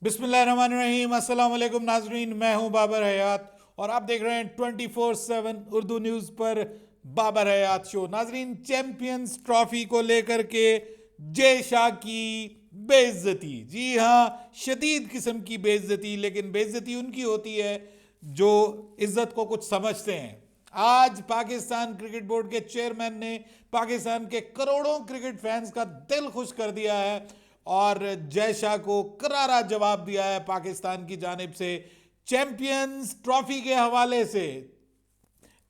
बिस्मिल्लाहिर्रहमानिर्रहीम, अस्सलाम वालेकुम नाजरीन। मैं हूं बाबर हयात और आप देख रहे हैं 24/7 उर्दू न्यूज़ पर बाबर हयात शो। नाजरीन, चैंपियंस ट्रॉफी को लेकर के जय शाह की बेइज्जती, जी हाँ, शदीद किस्म की बेइज्जती। लेकिन बेइज्जती उनकी होती है जो इज्जत को कुछ समझते हैं। आज पाकिस्तान क्रिकेट बोर्ड के चेयरमैन ने पाकिस्तान के करोड़ों क्रिकेट फैंस का दिल खुश कर दिया है और जय शाह को करारा जवाब दिया है पाकिस्तान की जानिब से। चैंपियंस ट्रॉफी के हवाले से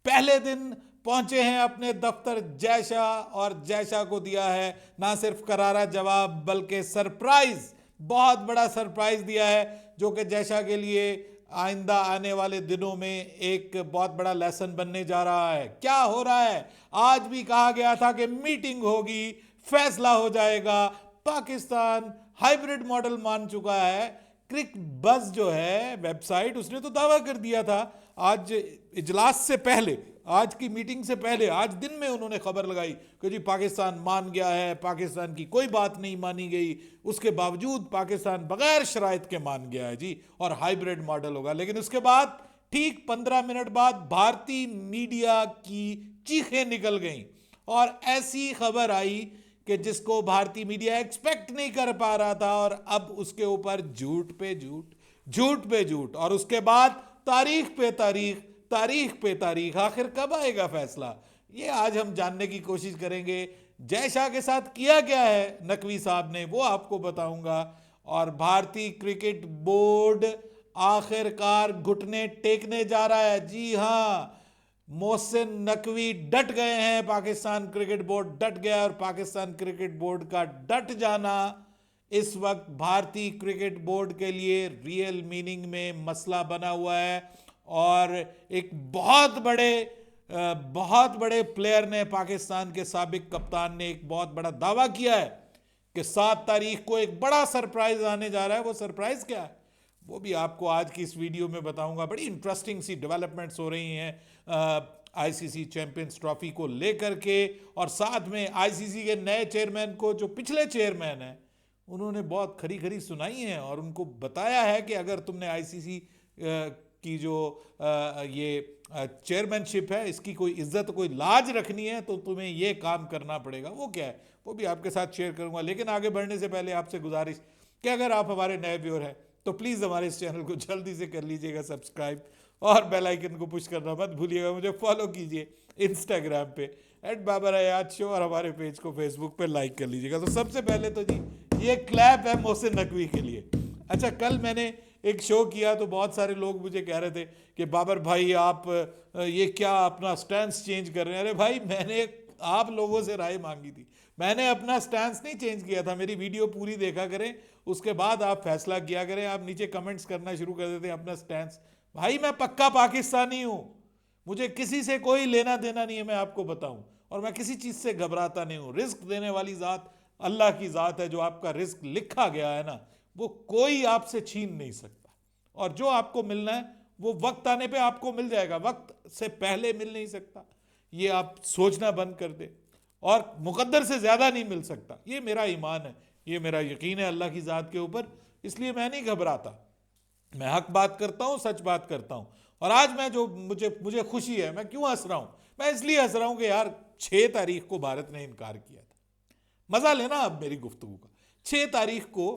पहले दिन पहुंचे हैं अपने दफ्तर जय शाह और जय शाह को दिया है ना सिर्फ करारा जवाब बल्कि सरप्राइज, बहुत बड़ा सरप्राइज दिया है जो कि जय शाह के लिए आइंदा आने वाले दिनों में एक बहुत बड़ा लेसन बनने जा रहा है। क्या हो रहा है? आज भी कहा गया था कि मीटिंग होगी, फैसला हो जाएगा। पाकिस्तान हाइब्रिड मॉडल मान चुका है। क्रिक बज जो है वेबसाइट, उसने तो दावा कर दिया था आज इजलास से पहले, आज की मीटिंग से पहले, आज दिन में उन्होंने खबर लगाई कि जी पाकिस्तान मान गया है, पाकिस्तान की कोई बात नहीं मानी गई। उसके बावजूद पाकिस्तान बगैर शराइत के मान गया है जी, और हाइब्रिड मॉडल होगा। लेकिन उसके बाद ठीक 15 मिनट बाद भारतीय मीडिया की चीखें निकल गईं और ऐसी खबर आई कि जिसको भारतीय मीडिया एक्सपेक्ट नहीं कर पा रहा था, और अब उसके ऊपर झूठ पे झूठ, झूठ पे झूठ, और उसके बाद तारीख पे तारीख, तारीख पे तारीख। आखिर कब आएगा फैसला, ये आज हम जानने की कोशिश करेंगे। जय शाह के साथ किया क्या है नकवी साहब ने, वो आपको बताऊंगा। और भारतीय क्रिकेट बोर्ड आखिरकार घुटने टेकने जा रहा है। जी हां, मोहसिन नकवी डट गए हैं, पाकिस्तान क्रिकेट बोर्ड डट गया, और पाकिस्तान क्रिकेट बोर्ड का डट जाना इस वक्त भारतीय क्रिकेट बोर्ड के लिए रियल मीनिंग में मसला बना हुआ है। और एक बहुत बड़े प्लेयर ने, पाकिस्तान के साबिक कप्तान ने एक बहुत बड़ा दावा किया है कि 7 तारीख को एक बड़ा सरप्राइज आने जा रहा है। वो सरप्राइज क्या है वो भी आपको आज की इस वीडियो में बताऊंगा। बड़ी इंटरेस्टिंग सी डेवलपमेंट्स हो रही हैं आईसीसी चैंपियंस ट्रॉफी को लेकर के, और साथ में आईसीसी के नए चेयरमैन को, जो पिछले चेयरमैन हैं, उन्होंने बहुत खरी खरी सुनाई है और उनको बताया है कि अगर तुमने आईसीसी की जो ये चेयरमैनशिप है, इसकी कोई इज्जत, कोई लाज रखनी है तो तुम्हें ये काम करना पड़ेगा। वो क्या है वो भी आपके साथ शेयर करूंगा। लेकिन आगे बढ़ने से पहले आपसे गुजारिश कि अगर आप हमारे नए व्यूअर हैं तो प्लीज़ हमारे इस चैनल को जल्दी से कर लीजिएगा सब्सक्राइब, और बेल आइकन को पुश करना मत भूलिएगा। मुझे फॉलो कीजिए इंस्टाग्राम पे @बाबरहयात शो, और हमारे पेज को फेसबुक पे लाइक कर लीजिएगा। तो सबसे पहले तो जी ये क्लैप है मोहसिन नकवी के लिए। अच्छा, कल मैंने एक शो किया तो बहुत सारे लोग मुझे कह रहे थे कि बाबर भाई आप ये क्या अपना स्टैंस चेंज कर रहे हैं। अरे भाई, मैंने आप लोगों से राय मांगी थी, मैंने अपना स्टैंस नहीं चेंज किया था। मेरी वीडियो पूरी देखा करें, उसके बाद आप फैसला किया करें। आप नीचे कमेंट्स करना शुरू कर देते हैं अपना स्टैंस। भाई, मैं पक्का पाकिस्तानी हूं, मुझे किसी से कोई लेना देना नहीं है, मैं आपको बताऊं, और मैं किसी चीज से घबराता नहीं हूं। रिस्क देने वाली जात अल्लाह की जात है। जो आपका रिस्क लिखा गया है ना, वो कोई आपसे छीन नहीं सकता, और जो आपको मिलना है वो वक्त आने पे आपको मिल जाएगा, वक्त से पहले मिल नहीं सकता। ये आप सोचना बंद कर दे, और मुकद्दर से ज्यादा नहीं मिल सकता। ये मेरा ईमान है, ये मेरा यकीन है अल्लाह की जात के ऊपर, इसलिए मैं नहीं घबराता। मैं हक बात करता हूं, सच बात करता हूं। और आज मैं जो मुझे मुझे खुशी है, मैं क्यों हंस रहा हूं? मैं इसलिए हंस रहा हूं कि यार 6 तारीख को भारत ने इनकार किया था। मजा लेना अब मेरी गुफ्तगू का। 6 तारीख को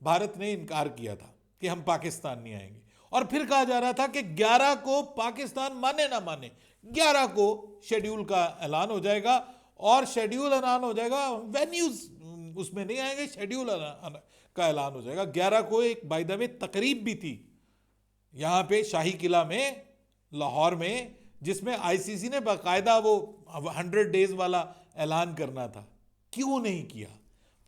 भारत ने इनकार किया था कि हम पाकिस्तान नहीं आएंगे, और फिर कहा जा रहा था कि 11 को पाकिस्तान माने ना माने, 11 को शेड्यूल का ऐलान हो जाएगा, और शेड्यूल ऐलान हो जाएगा, वेन्यूज उसमें नहीं आएंगे, शेड्यूल का ऐलान हो जाएगा। 11 को एक बाय द वे तकरीब भी थी यहां पे शाही किला में, लाहौर में, जिसमें आईसीसी ने बाकायदा वो 100 डेज वाला ऐलान करना था। क्यों नहीं किया?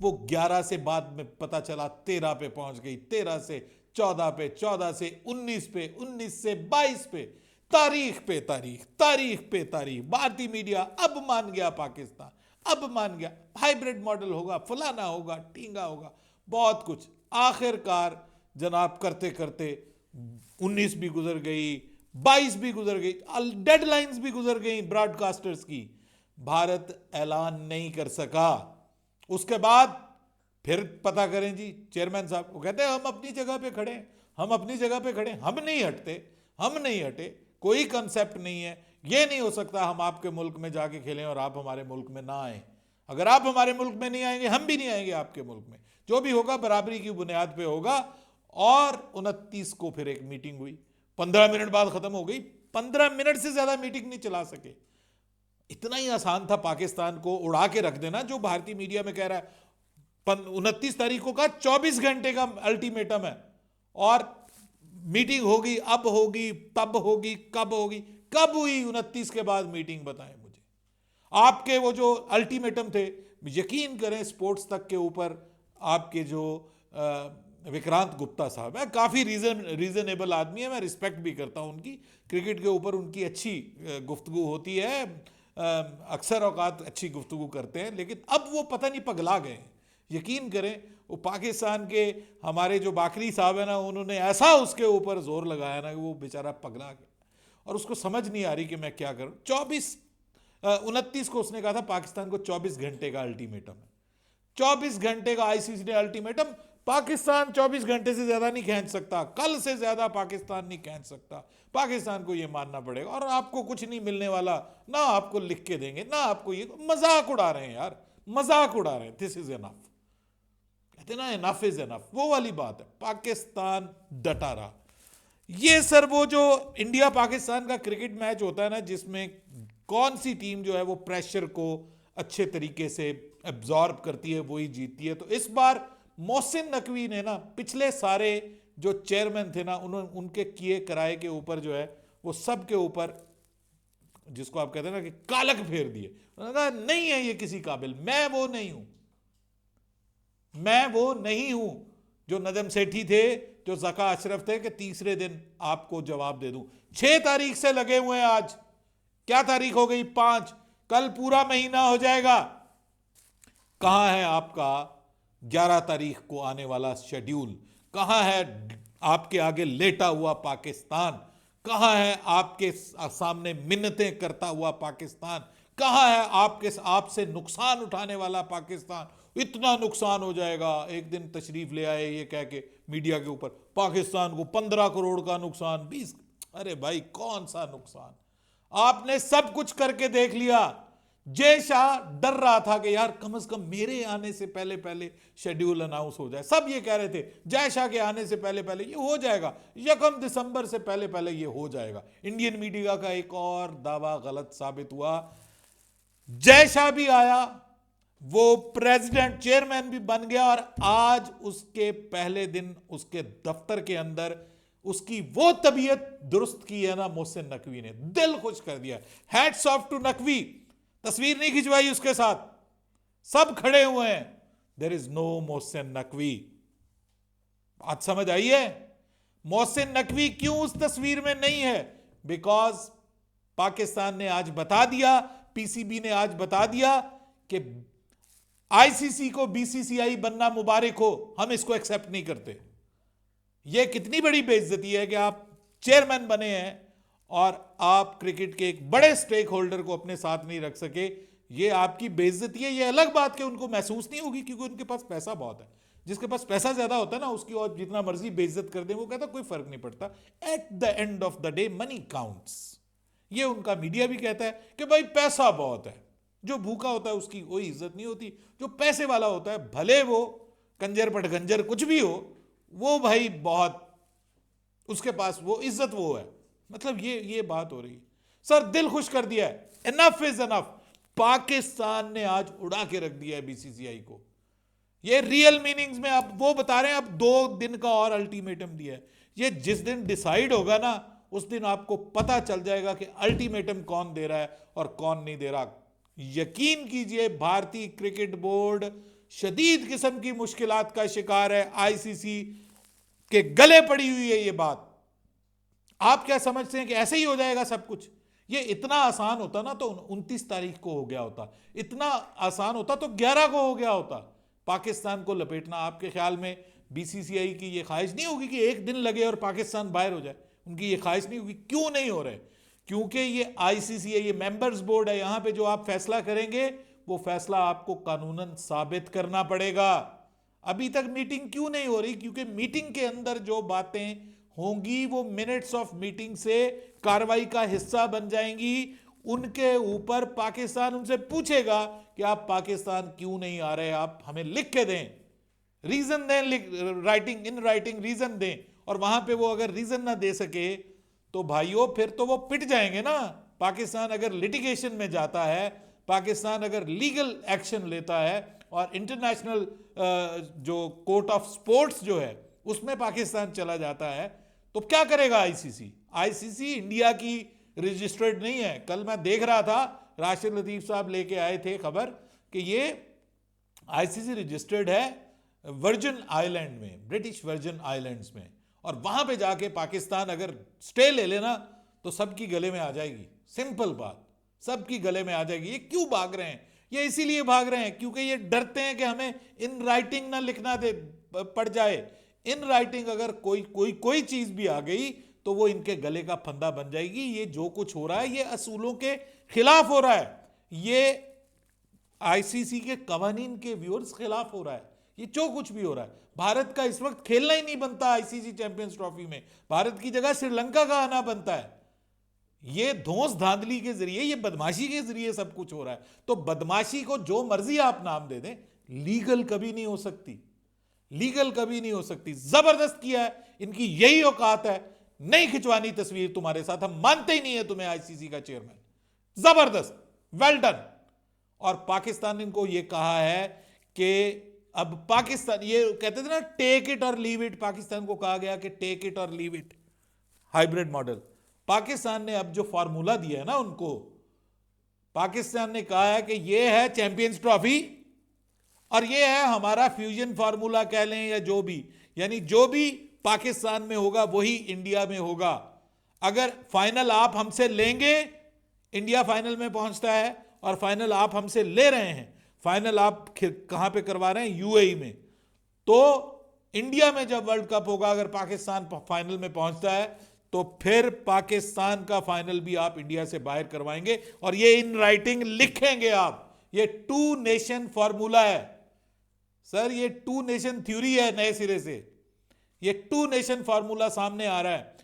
वो 11 से बाद में पता चला 13 पे पहुंच गई, 13 से 14 पे, 14 से 19 पे, 19 से 22 पे, तारीख पे तारीख, तारीख पे तारीख। भारतीय मीडिया अब मान गया पाकिस्तान, अब मान गया हाइब्रिड मॉडल होगा, फलाना होगा, टींगा होगा, बहुत कुछ। आखिरकार जनाब करते करते 19 भी गुजर गई, 22 भी गुजर गई, डेडलाइंस भी गुजर गई ब्रॉडकास्टर्स की। भारत ऐलान नहीं कर सका। उसके बाद फिर पता करें जी चेयरमैन साहब। वो कहते हैं हम अपनी जगह पे खड़े हैं, हम अपनी जगह पे खड़े हैं, हम नहीं हटते, हम नहीं हटे, कोई कंसेप्ट नहीं है। ये नहीं हो सकता हम आपके मुल्क में जाके खेलें और आप हमारे मुल्क में ना आए। अगर आप हमारे मुल्क में नहीं आएंगे हम भी नहीं आएंगे आपके मुल्क में। जो भी होगा बराबरी की बुनियाद पे होगा। और 29 को फिर एक मीटिंग हुई, 15 मिनट बाद खत्म हो गई। 15 मिनट से ज्यादा मीटिंग नहीं चला सके। इतना ही आसान था पाकिस्तान को उड़ा के रख देना। जो भारतीय मीडिया में कह रहा है 29 तारीख को का 24 घंटे का अल्टीमेटम है और मीटिंग होगी, अब होगी, तब होगी, कब होगी, कब हुई 29 के बाद मीटिंग बताएं मुझे। आपके वो जो अल्टीमेटम थे, यकीन करें स्पोर्ट्स तक के ऊपर आपके जो विक्रांत गुप्ता साहब है, काफ़ी रीजनेबल आदमी है, मैं रिस्पेक्ट भी करता हूं उनकी। क्रिकेट के ऊपर उनकी अच्छी गुफ्तगू होती है, अक्सर औकात अच्छी गुफ्तगू करते हैं, लेकिन अब वो पता नहीं पगला गए। यकीन करें वो पाकिस्तान के हमारे जो बाकरी साहब है ना, उन्होंने ऐसा उसके ऊपर जोर लगाया ना कि वो बेचारा पगला गया और उसको समझ नहीं आ रही कि मैं क्या करूं। 29 को उसने कहा था पाकिस्तान को 24 घंटे का अल्टीमेटम है। 24 घंटे का आईसीसी ने अल्टीमेटम। पाकिस्तान 24 घंटे से ज्यादा नहीं खींच सकता, कल से ज्यादा पाकिस्तान नहीं खींच सकता। पाकिस्तान को यह मानना पड़ेगा और आपको कुछ नहीं मिलने वाला, ना आपको लिख के देंगे, ना आपको। ये मजाक उड़ा रहे हैं यार, मजाक उड़ा रहे हैं। दिस इज एनफ, कहते ना एनफ इज एनफ, वो वाली बात है। पाकिस्तान डटा रहा। ये सर वो जो इंडिया पाकिस्तान का क्रिकेट मैच होता है ना, जिसमें कौन सी टीम जो है वो प्रेशर को अच्छे तरीके से एब्जॉर्ब करती है वही जीतती है। तो इस बार मोहसिन नकवी ने ना पिछले सारे जो चेयरमैन थे ना, उन्होंने उनके किए कराए के ऊपर जो है वो सब के ऊपर, जिसको आप कहते हैं ना कि कालक फेर दिए। उन्होंने कहा नहीं है ये किसी काबिल, मैं वो नहीं हूं, मैं वो नहीं हूं जो नजम सेठी थे, जो जका अशरफ थे कि तीसरे दिन आपको जवाब दे दूं। 6 तारीख से लगे हुए हैं। आज क्या तारीख हो गई? 5। कल पूरा महीना हो जाएगा। कहां है आपका 11 तारीख को आने वाला शेड्यूल? कहां है आपके आगे लेटा हुआ पाकिस्तान? कहां है आपके सामने मिन्नतें करता हुआ पाकिस्तान? कहां है आपसे नुकसान उठाने वाला पाकिस्तान? इतना नुकसान हो जाएगा। एक दिन तशरीफ ले आए ये कह के मीडिया के ऊपर, पाकिस्तान को 15 करोड़ का नुकसान, 20। अरे भाई कौन सा नुकसान? आपने सब कुछ करके देख लिया। जय शाह डर रहा था कि यार कम से कम मेरे आने से पहले पहले शेड्यूल अनाउंस हो जाए। सब ये कह रहे थे जय शाह के आने से पहले पहले ये हो जाएगा, 1 दिसंबर से पहले पहले ये हो जाएगा। इंडियन मीडिया का एक और दावा गलत साबित हुआ। जय शाह भी आया, वो प्रेसिडेंट चेयरमैन भी बन गया और आज उसके पहले दिन उसके दफ्तर के अंदर उसकी वो तबीयत दुरुस्त की है ना मोहसिन नकवी ने, दिल खुश कर दिया। Hats off to Naqvi. तस्वीर नहीं खिंचवाई उसके साथ, सब खड़े हुए हैं। There is no Mohsin Naqvi. बात समझ आई है? मोहसिन नकवी क्यों उस तस्वीर में नहीं है? बिकॉज पाकिस्तान ने आज बता दिया, पीसीबी ने आज बता दिया कि आईसीसी को बीसीसीआई बनना मुबारक हो, हम इसको एक्सेप्ट नहीं करते। यह कितनी बड़ी बेइज्जती है कि आप चेयरमैन बने हैं और आप क्रिकेट के एक बड़े स्टेक होल्डर को अपने साथ नहीं रख सके। यह आपकी बेइज्जती है। यह अलग बात कि उनको महसूस नहीं होगी क्योंकि उनके पास पैसा बहुत है। जिसके पास पैसा ज्यादा होता है ना, उसकी और जितना मर्जी बेइज्जत कर दे वो कहता कोई फर्क नहीं पड़ता। At the end of the day money counts. ये उनका मीडिया भी कहता है कि भाई पैसा बहुत है, जो भूखा होता है उसकी कोई इज्जत नहीं होती। जो पैसे वाला होता है, भले वो कंजर पटगंजर कुछ भी हो, वो भाई बहुत, उसके पास वो इज्जत वो है। मतलब ये बात हो रही है। सर दिल खुश कर दिया है। Enough is enough. पाकिस्तान ने आज उड़ा के रख दिया है बीसीसीआई को। ये रियल मीनिंग्स में आप वो बता रहे हैं, अब 2 दिन का और अल्टीमेटम दिया है। ये जिस दिन डिसाइड होगा ना, उस दिन आपको पता चल जाएगा कि अल्टीमेटम कौन दे रहा है और कौन नहीं दे रहा। यकीन कीजिए भारतीय क्रिकेट बोर्ड शदीद किस्म की मुश्किलात का शिकार है। आईसीसी के गले पड़ी हुई है ये बात। आप क्या समझते हैं कि ऐसे ही हो जाएगा सब कुछ? ये इतना आसान होता ना तो 29 तारीख को हो गया होता। इतना आसान होता तो 11 को हो गया होता। पाकिस्तान को लपेटना, आपके ख्याल में बीसीसीआई की ये ख्वाहिश नहीं होगी कि एक दिन लगे और पाकिस्तान बाहर हो जाए? उनकी ये ख्वाहिश नहीं होगी। क्यों नहीं हो रहे? क्योंकि ये आईसीसी है, ये मेंबर्स बोर्ड है। यहां पे जो आप फैसला करेंगे वो फैसला आपको कानूनन साबित करना पड़ेगा। अभी तक मीटिंग क्यों नहीं हो रही? क्योंकि मीटिंग के अंदर जो बातें होंगी वो मिनट्स ऑफ मीटिंग से कार्रवाई का हिस्सा बन जाएंगी। उनके ऊपर पाकिस्तान उनसे पूछेगा कि आप पाकिस्तान क्यों नहीं आ रहे, आप हमें लिख के दें, रीजन दें, राइटिंग इन राइटिंग रीजन दें। और वहां पे वो अगर रीजन ना दे सके तो भाइयों फिर तो वो पिट जाएंगे ना। पाकिस्तान अगर लिटिगेशन में जाता है, पाकिस्तान अगर लीगल एक्शन लेता है और इंटरनेशनल जो कोर्ट ऑफ स्पोर्ट्स जो है उसमें पाकिस्तान चला जाता है, तो क्या करेगा आईसीसी? आईसीसी इंडिया की रजिस्टर्ड नहीं है। कल मैं देख रहा था, राशिद लतीफ साहब लेके आए थे खबर कि ये आईसीसी रजिस्टर्ड है वर्जिन आइलैंड में, ब्रिटिश वर्जिन आइलैंड्स में। और वहां पे जाके पाकिस्तान अगर स्टे ले लेना तो सबकी गले में आ जाएगी। सिंपल बात, सबकी गले में आ जाएगी। ये क्यों भाग रहे हैं? ये इसीलिए भाग रहे हैं क्योंकि ये डरते हैं कि हमें इन राइटिंग ना लिखना दे पड़ जाए। इन राइटिंग अगर कोई चीज भी आ गई तो वो इनके गले का फंदा बन जाएगी। ये जो कुछ हो रहा है ये असूलों के खिलाफ हो रहा है, ये आईसीसी के कवानीन के व्यूअर्स खिलाफ हो रहा है। ये जो कुछ भी हो रहा है, भारत का इस वक्त खेलना ही नहीं बनता आईसीसी चैंपियंस ट्रॉफी में। भारत की जगह श्रीलंका का आना बनता है। ये धौंस धांधली के जरिए, ये बदमाशी के जरिए सब कुछ हो रहा है। तो बदमाशी को जो मर्जी आप नाम दे दें, लीगल कभी नहीं हो सकती, लीगल कभी नहीं हो सकती। जबरदस्त किया है, इनकी यही औकात है। नहीं खिंचवानी तस्वीर तुम्हारे साथ, हम मानते ही नहीं है तुम्हें आईसीसी का चेयरमैन। जबरदस्त, वेल डन। और पाकिस्तान ने इनको ये कहा है कि अब पाकिस्तान, ये कहते थे ना टेक इट और लीव इट, पाकिस्तान को कहा गया कि टेक इट और leave it, hybrid model. Pakistan ने अब जो फॉर्मूला दिया है ना उनको, पाकिस्तान ने कहा है कि ये है चैंपियंस ट्रॉफी और ये है हमारा फ्यूजन फार्मूला कह लें या जो भी, यानी जो भी पाकिस्तान में होगा वही इंडिया में होगा। अगर फाइनल आप हमसे लेंगे, इंडिया फाइनल में पहुंचता है और फाइनल आप हमसे ले रहे हैं, फाइनल आप कहां पे करवा रहे हैं? यूएई में। तो इंडिया में जब वर्ल्ड कप होगा, अगर पाकिस्तान फाइनल में पहुंचता है तो फिर पाकिस्तान का फाइनल भी आप इंडिया से बाहर करवाएंगे और ये इन राइटिंग लिखेंगे आप। ये टू नेशन फॉर्मूला है सर, ये टू नेशन थ्योरी है नए सिरे से। ये टू नेशन फॉर्मूला सामने आ रहा है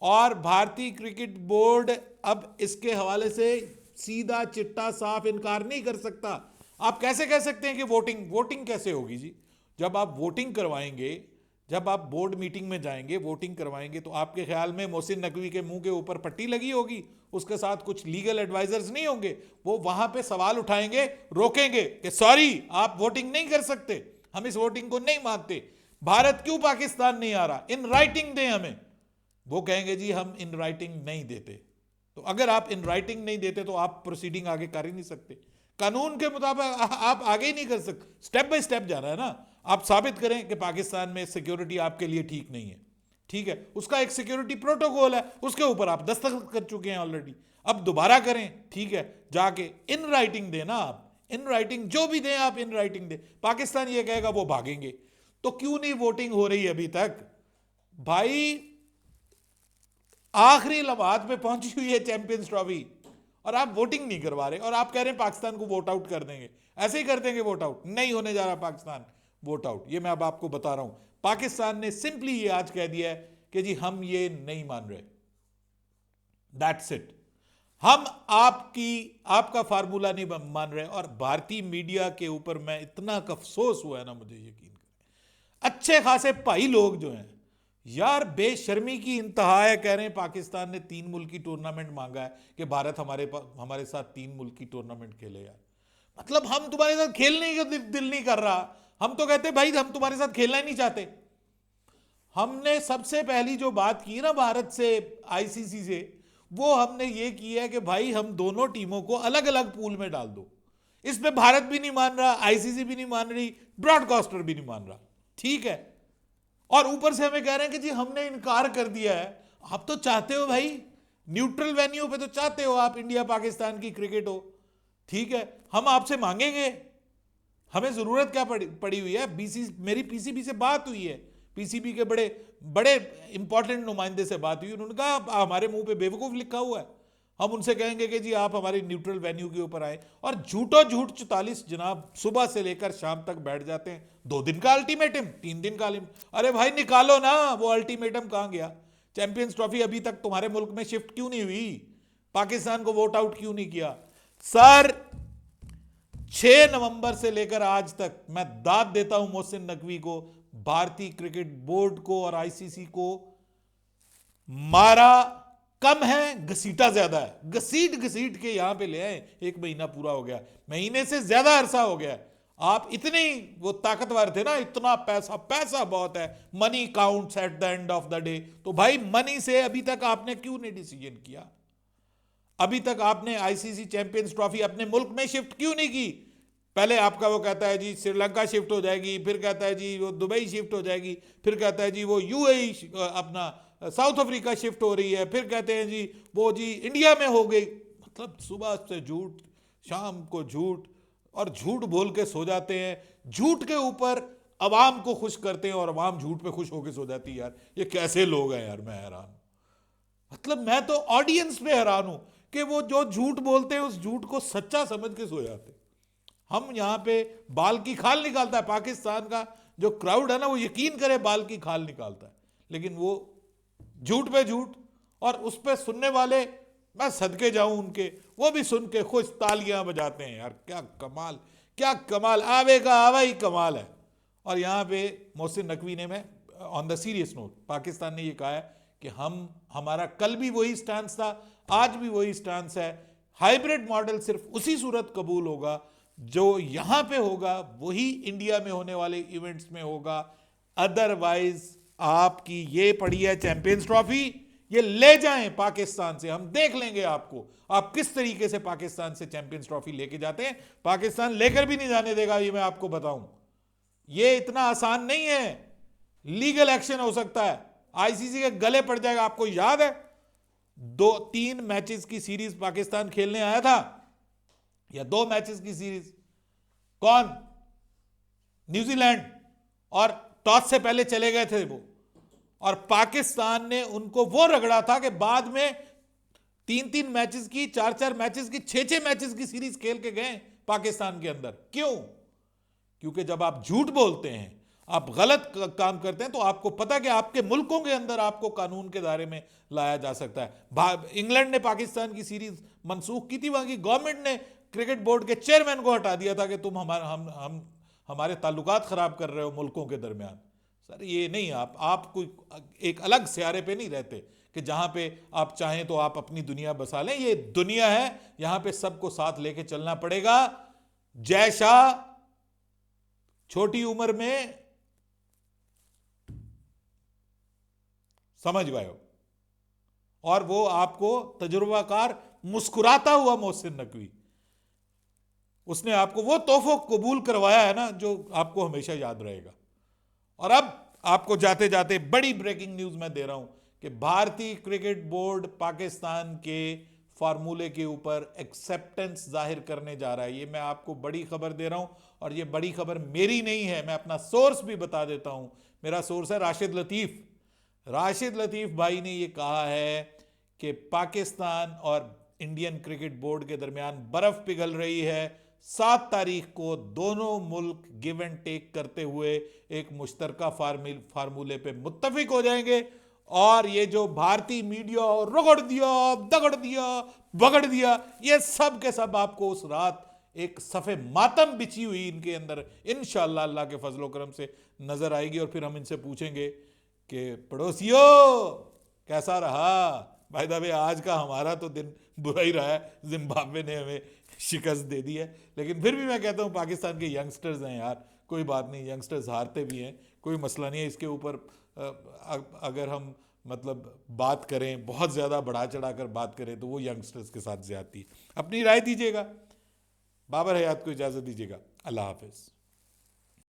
और भारतीय क्रिकेट बोर्ड अब इसके हवाले से सीधा चिट्टा साफ इनकार नहीं कर सकता। आप कैसे कह सकते हैं कि वोटिंग कैसे होगी जी? जब आप वोटिंग करवाएंगे, जब आप बोर्ड मीटिंग में जाएंगे, वोटिंग करवाएंगे, तो आपके ख्याल में मोहसिन नकवी के मुंह के ऊपर पट्टी लगी होगी, उसके साथ कुछ लीगल एडवाइजर्स नहीं होंगे? वो वहां पे सवाल उठाएंगे, रोकेंगे कि सॉरी आप वोटिंग नहीं कर सकते, हम इस वोटिंग को नहीं मानते। भारत क्यों पाकिस्तान नहीं आ रहा? इन राइटिंग दें हमें। वो कहेंगे जी हम इन राइटिंग नहीं देते। तो अगर आप इन राइटिंग नहीं देते तो आप प्रोसीडिंग आगे कर ही नहीं सकते। कानून के मुताबिक आप आगे ही नहीं कर सकते। स्टेप बाय स्टेप जाना है ना। आप साबित करें कि पाकिस्तान में सिक्योरिटी आपके लिए ठीक नहीं है, ठीक है, उसका एक सिक्योरिटी प्रोटोकॉल है, उसके ऊपर आप दस्तखत कर चुके हैं ऑलरेडी, अब दोबारा करें, ठीक है, जाके इन राइटिंग देना। आप इन राइटिंग जो भी दें, आप इन राइटिंग दें। पाकिस्तान ये कहेगा वो भागेंगे। तो क्यों नहीं वोटिंग हो रही अभी तक? भाई आखिरी लम्हात पे पहुंची हुई है चैंपियंस ट्रॉफी और आप वोटिंग नहीं करवा रहे और आप कह रहे हैं पाकिस्तान को वोट आउट कर देंगे। ऐसे ही कर देंगे वोट आउट? नहीं होने जा रहा पाकिस्तान वोट आउट। ये मैं अब आपको बता रहा हूं। पाकिस्तान ने सिंपली ये आज कह दिया है कि जी हम ये नहीं मान रहे, दैट्स इट। हम आपका फार्मूला नहीं मान रहे। और भारतीय मीडिया के ऊपर मैं इतना अफसोस हुआ है ना, मुझे यकीन करें, अच्छे खासे भाई लोग जो हैं यार, बेशर्मी की इंतहा है। कह रहे हैं पाकिस्तान ने 3 मुल्की टूर्नामेंट मांगा है कि भारत हमारे साथ 3 मुल्की टूर्नामेंट खेले। यार मतलब हम तुम्हारे साथ खेलने का दिल नहीं कर रहा। हम तो कहते भाई हम तुम्हारे साथ खेलना ही नहीं चाहते। हमने सबसे पहली जो बात की ना भारत से, आईसीसी से, वो हमने ये की है कि भाई हम दोनों टीमों को अलग अलग पूल में डाल दो। इसमें भारत भी नहीं मान रहा, आईसीसी भी नहीं मान रही, ब्रॉडकास्टर भी नहीं मान रहा, ठीक है। और ऊपर से हमें कह रहे हैं कि जी हमने इनकार कर दिया है। आप तो चाहते हो भाई न्यूट्रल वेन्यू पे, तो चाहते हो आप इंडिया पाकिस्तान की क्रिकेट हो, ठीक है। हम आपसे मांगेंगे, हमें जरूरत क्या पड़ी हुई है? मेरी पीसीबी से बात हुई है, पीसीबी के बड़े बड़े इंपॉर्टेंट नुमाइंदे से बात हुई। उन्होंने कहा हमारे मुंह पे बेवकूफ लिखा हुआ है, हम उनसे कहेंगे कि जी आप हमारी न्यूट्रल वेन्यू के ऊपर आए, और झूठो झूठ 44 जनाब सुबह से लेकर शाम तक बैठ जाते हैं। 2 दिन का अल्टीमेटम, 3 दिन का अरे भाई निकालो ना, वो अल्टीमेटम कहां गया? चैंपियंस ट्रॉफी अभी तक तुम्हारे मुल्क में शिफ्ट क्यों नहीं हुई? पाकिस्तान को वोट आउट क्यों नहीं किया? सर 6 नवंबर से लेकर आज तक मैं दाद देता हूं मोहसिन नकवी को, भारतीय क्रिकेट बोर्ड को और आईसीसी को। मारा कम है, घसीटा ज्यादा है। घसीट घसीट के यहां पे ले आए, 1 महीना पूरा हो गया, महीने से ज्यादा अरसा हो गया। आप इतने ही वो ताकतवर थे ना, इतना पैसा, पैसा बहुत है, money counts at the end of the day. तो भाई मनी से अभी तक आपने क्यों नहीं डिसीजन किया? अभी तक आपने आईसीसी चैंपियंस ट्रॉफी अपने मुल्क में शिफ्ट क्यों नहीं की? पहले आपका वो कहता है जी श्रीलंका शिफ्ट हो जाएगी, फिर कहता है जी वो दुबई शिफ्ट हो जाएगी, फिर कहता है जी वो यूएई अपना साउथ अफ्रीका शिफ्ट हो रही है, फिर कहते हैं जी वो जी इंडिया में हो गई। मतलब सुबह से झूठ, शाम को झूठ, और झूठ बोल के सो जाते हैं। झूठ के ऊपर अवाम को खुश करते हैं और अवाम झूठ पे खुश होकर सो जाती है। यार ये कैसे लोग हैं यार, मैं हैरान हूं। मतलब मैं तो ऑडियंस पे हैरान हूं कि वो जो झूठ बोलते हैं उस झूठ को सच्चा समझ के सो जाते हैं। हम यहां पे बाल की खाल निकालता है, पाकिस्तान का जो क्राउड है ना वो यकीन करे बाल की खाल निकालता है, लेकिन वो झूठ पे झूठ, और उस पे सुनने वाले मैं सदके जाऊं उनके, वो भी सुन के खुश तालियां बजाते हैं। यार क्या कमाल, क्या कमाल, आवे का आवा ही कमाल है। और यहां पे मोहसिन नकवी ने, मैं on the serious note, Pakistan ने ये कहा है कि हमारा कल भी वही स्टांस था, आज भी वही स्टांस है। हाइब्रिड मॉडल सिर्फ उसी सूरत कबूल होगा जो यहां पे होगा वही इंडिया में होने वाले इवेंट्स में होगा। अदरवाइज आपकी ये पड़ी है चैंपियंस ट्रॉफी, ये ले जाएं पाकिस्तान से, हम देख लेंगे आपको आप किस तरीके से पाकिस्तान से चैंपियंस ट्रॉफी लेके जाते हैं। पाकिस्तान लेकर भी नहीं जाने देगा, ये मैं आपको बताऊं। ये इतना आसान नहीं है, लीगल एक्शन हो सकता है, आईसीसी के गले पड़ जाएगा। आपको याद है 2-3 मैचेस की सीरीज पाकिस्तान खेलने आया था, या 2 मैचेस की सीरीज, कौन? न्यूजीलैंड, और टॉस से पहले चले गए थे वो, और पाकिस्तान ने उनको वो रगड़ा था कि बाद में 3-3 मैचेस की, 4-4 मैचेस की, 6-6 मैचेस की सीरीज खेल के गए पाकिस्तान के अंदर। क्यों? क्योंकि जब आप झूठ बोलते हैं, आप गलत काम करते हैं, तो आपको पता कि आपके मुल्कों के अंदर आपको कानून के दायरे में लाया जा सकता है। इंग्लैंड ने पाकिस्तान की सीरीज मनसूख की थी, वहां की गवर्नमेंट ने क्रिकेट बोर्ड के चेयरमैन को हटा दिया था कि तुम हमारे ताल्लुकात खराब कर रहे हो मुल्कों के दरमियान। सर ये नहीं, आप कोई एक अलग सियारे पे नहीं रहते कि जहां पे आप चाहें तो आप अपनी दुनिया बसा लें। ये दुनिया है, यहां पे सबको साथ लेके चलना पड़ेगा। जय शाह छोटी उम्र में समझ गए हो, और वो आपको तजुर्बाकार मुस्कुराता हुआ मोहसिन नकवी, उसने आपको वो तोहफा कबूल करवाया है ना जो आपको हमेशा याद रहेगा। और अब आपको जाते जाते बड़ी ब्रेकिंग न्यूज मैं दे रहा हूं कि भारतीय क्रिकेट बोर्ड पाकिस्तान के फार्मूले के ऊपर एक्सेप्टेंस जाहिर करने जा रहा है। ये मैं आपको बड़ी खबर दे रहा हूं, और ये बड़ी खबर मेरी नहीं है, मैं अपना सोर्स भी बता देता हूं। मेरा सोर्स है राशिद लतीफ। राशिद लतीफ भाई ने ये कहा है कि पाकिस्तान और इंडियन क्रिकेट बोर्ड के दरमियान बर्फ पिघल रही है। 7 तारीख को दोनों मुल्क गिव एंड टेक करते हुए एक मुश्तरका फार्मूले पे मुत्तफिक हो जाएंगे, और ये जो भारतीय मीडिया रगड़ दिया, दगड़ दिया, बगड़ दिया, ये सब के सब आपको उस रात एक सफ़े मातम बिछी हुई इनके अंदर इंशाअल्लाह अल्लाह के फजलो करम से नजर आएगी। और फिर हम इनसे पूछेंगे कि पड़ोसियों कैसा रहा। भाई दबे आज का हमारा तो दिन बुरा ही रहा है, जिम्बाब्वे ने हमें शिकस्त दे दी है। लेकिन फिर भी मैं कहता हूं पाकिस्तान के यंगस्टर्स हैं यार, कोई बात नहीं, यंगस्टर्स हारते भी हैं, कोई मसला नहीं है। इसके ऊपर अगर हम मतलब बात करें, बहुत ज़्यादा बढ़ा चढ़ा कर बात करें, तो वो यंगस्टर्स के साथ ज्यादती है। अपनी राय दीजिएगा। बाबर हयात को इजाज़त दीजिएगा। अल्लाह हाफिज़।